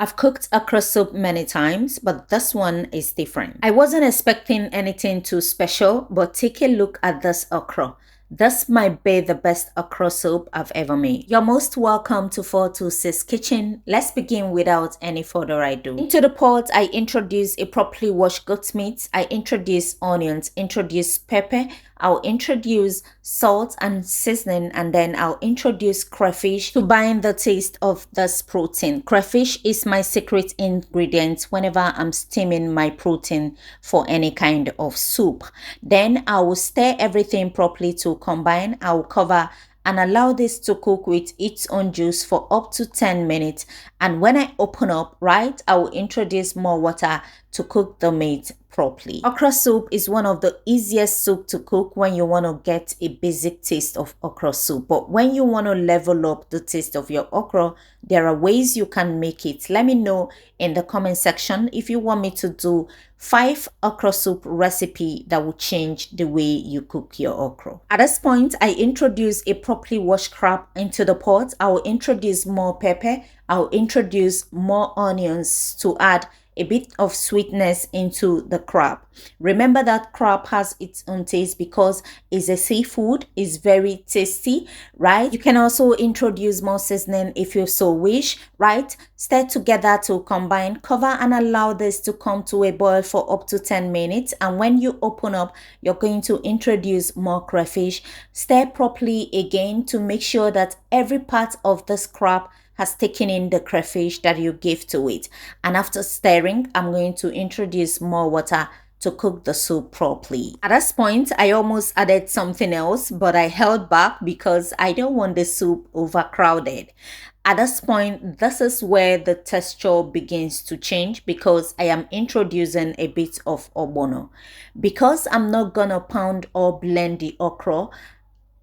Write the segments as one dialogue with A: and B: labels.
A: I've cooked okra soup many times, but this one is different. I wasn't expecting anything too special, but take a look at this okra. This might be the best okra soup I've ever made. You're most welcome to 426 Kitchen. Let's begin without any further ado. Into the pot, I introduce a properly washed goat meat. I introduce onions, introduce pepper. I'll introduce salt and seasoning, and then I'll introduce crayfish to bind the taste of this protein. Crayfish is my secret ingredient whenever I'm steaming my protein for any kind of soup. Then I will stir everything properly to combine. I will cover and allow this to cook with its own juice for up to 10 minutes. And when I open up, right, I will introduce more water to cook the meat properly. Okra soup is one of the easiest soup to cook when you want to get a basic taste of okra soup. But when you want to level up the taste of your okra, there are ways you can make it. Let me know in the comment section if you want me to do 5 okra soup recipe that will change the way you cook your okra. At this point, I introduce a properly washed crab into the pot. I will introduce more pepper. I'll introduce more onions to add a bit of sweetness into the crab. Remember that crab has its own taste because it's a seafood, it's very tasty, right? You can also introduce more seasoning if you so wish, right? Stir together to combine, cover and allow this to come to a boil for up to 10 minutes. And when you open up, you're going to introduce more crayfish. Stir properly again to make sure that every part of this crab has taken in the crayfish that you give to it. And after stirring, I'm going to introduce more water to cook the soup properly. At this point, I almost added something else, but I held back because I don't want the soup overcrowded. At this point, this is where the texture begins to change because I am introducing a bit of ogbono. Because I'm not gonna pound or blend the okra,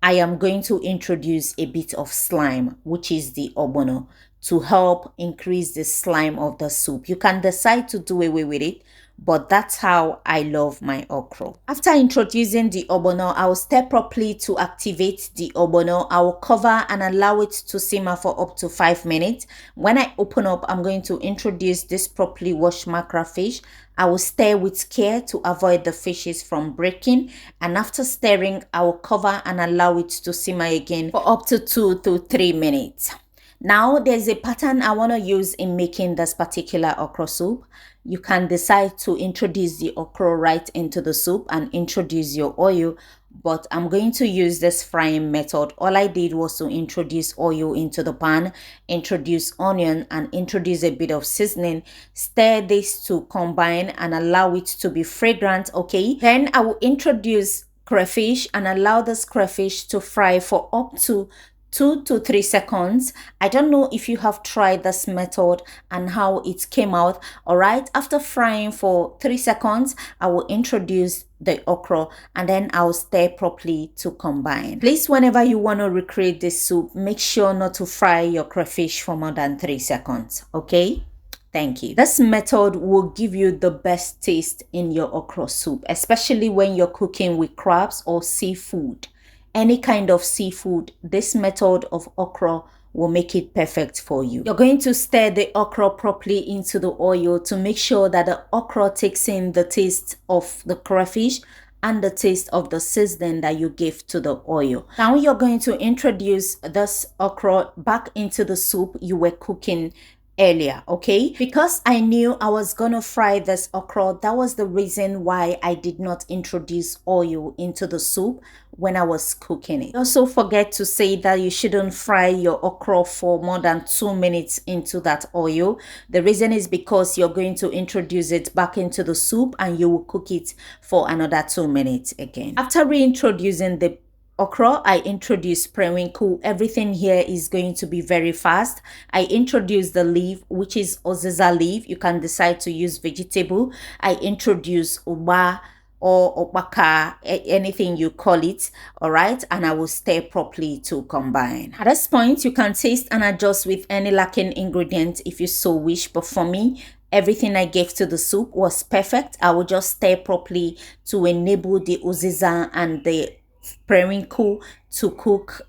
A: I am going to introduce a bit of slime, which is the ogbono, to help increase the slime of the soup. You can decide to do away with it, but that's how I love my okra. After introducing the ogbono, I will stir properly to activate the ogbono. I will cover and allow it to simmer for up to 5 minutes. When I open up, I'm going to introduce this properly washed mackerel fish. I will stir with care to avoid the fishes from breaking, and after stirring, I will cover and allow it to simmer again for up to 2 to 3 minutes. Now there's a pattern I want to use in making this particular okra soup. You can decide to introduce the okra right into the soup and introduce your oil, but I'm going to use this frying method. All I did was to introduce oil into the pan, introduce onion and introduce a bit of seasoning, stir this to combine and allow it to be fragrant. Okay, then I will introduce crayfish and allow this crayfish to fry for up to 2 to 3 seconds. I don't know if you have tried this method and how it came out. All right, after frying for 3 seconds, I will introduce the okra and then I'll stir properly to combine. Please, whenever you want to recreate this soup, make sure not to fry your crayfish for more than 3 seconds. Okay, thank you. This method will give you the best taste in your okra soup, especially when you're cooking with crabs or seafood. Any kind of seafood, this method of okra will make it perfect for you. You're going to stir the okra properly into the oil to make sure that the okra takes in the taste of the crayfish and the taste of the seasoning that you give to the oil. Now you're going to introduce this okra back into the soup you were cooking earlier. Okay, because I knew I was gonna fry this okra, that was the reason why I did not introduce oil into the soup when I was cooking it. Also forget to say that you shouldn't fry your okra for more than 2 minutes into that oil. The reason is because you're going to introduce it back into the soup and you will cook it for another 2 minutes again. After reintroducing the okra, I introduce periwinkle. Everything here is going to be very fast. I introduce the leaf, which is oziza leaf. You can decide to use vegetable. I introduce uba or opaka, anything you call it. All right, and I will stir properly to combine. At this point, you can taste and adjust with any lacking ingredient if you so wish, but for me, everything I gave to the soup was perfect. I will just stir properly to enable the uziza and the sprinkle to cook,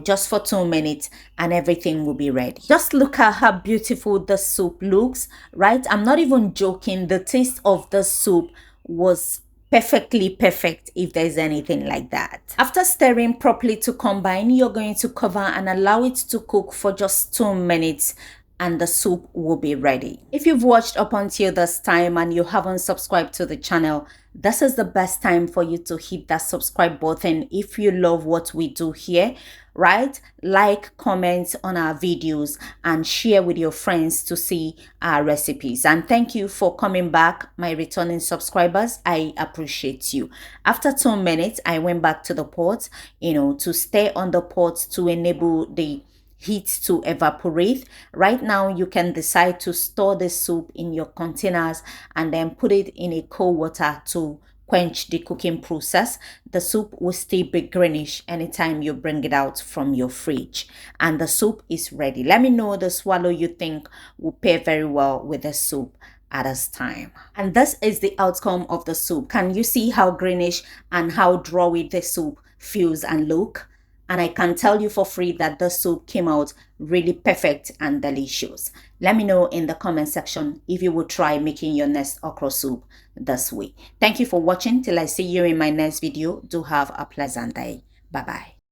A: just for 2 minutes, and everything will be ready. Just look at how beautiful the soup looks, right? I'm not even joking. The taste of the soup was perfectly perfect, if there's anything like that. After stirring properly to combine, you're going to cover and allow it to cook for just 2 minutes, and the soup will be ready. If you've watched up until this time and you haven't subscribed to the channel, this is the best time for you to hit that subscribe button if you love what we do here, right? Like, comment on our videos, and share with your friends to see our recipes. And thank you for coming back, my returning subscribers. I appreciate you. After 2 minutes, I went back to the pot, to stay on the pot to enable the heat to evaporate. Right now, you can decide to store the soup in your containers and then put it in a cold water to quench the cooking process. The soup will still be greenish anytime you bring it out from your fridge, and the soup is ready. Let me know the swallow you think will pair very well with the soup at this time. And this is the outcome of the soup. Can you see how greenish and how drawy the soup feels and look? And I can tell you for free that the soup came out really perfect and delicious. Let me know in the comment section if you will try making your next okra soup this way. Thank you for watching. Till I see you in my next video, do have a pleasant day. Bye bye.